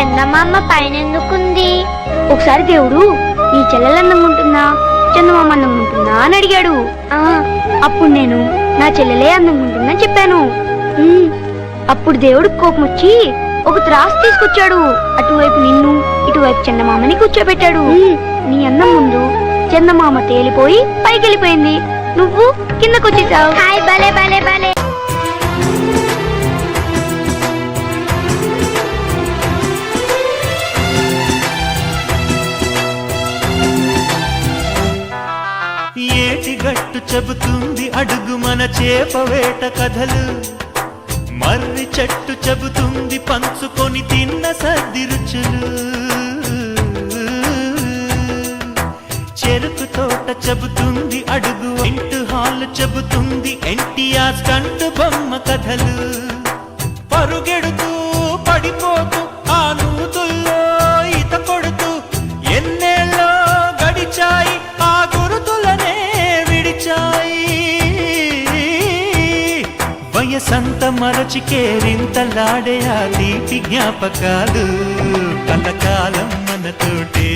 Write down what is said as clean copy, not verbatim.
చందమామ పైన ఎందుకుంది? ఒకసారి దేవుడు నీ చెల్లెలు అందంగా ఉంటుందా చందమామ అందంగా ఉంటుందా అని అడిగాడు. అప్పుడు నేను నా చెల్లెలే అందంగా ఉంటుందని చెప్పాను. అప్పుడు దేవుడు కోపం వచ్చి ఒక త్రాసు తీసుకొచ్చాడు. అటువైపు నిన్ను ఇటువైపు చందమామని కూర్చోబెట్టాడు. నీ అందం ముందు చందమామ తేలిపోయి పైకి వెళ్ళిపోయింది, నువ్వు కిందకొచ్చేసావు. హాయ్ భలే భలే భలే. ఏటి గట్టు చెబుతుంది అడుగు మన చేపవేట కథలు, మర్రి చెట్టు చెబుతుంది పంచుకొని తిన్న సర్ది రుచులు, చెరుకు తోట చెబుతుంది అడుగు ఇంటు హాల్ చెబుతుంది ఎన్టీఆర్ స్టంట్ బొమ్మ కథలు, పరుగెడుతూ పడిపోతూ ఆ నూతుల్లో ఈత కొడుతూ ఎన్నేళ్ళో గడిచాయి ఆ గురుతులనే విడిచాయి, వయసంత మరచి కేరింతలాడే ఆ తీపి జ్ఞాపకాలు కలకాలం మనతోటే.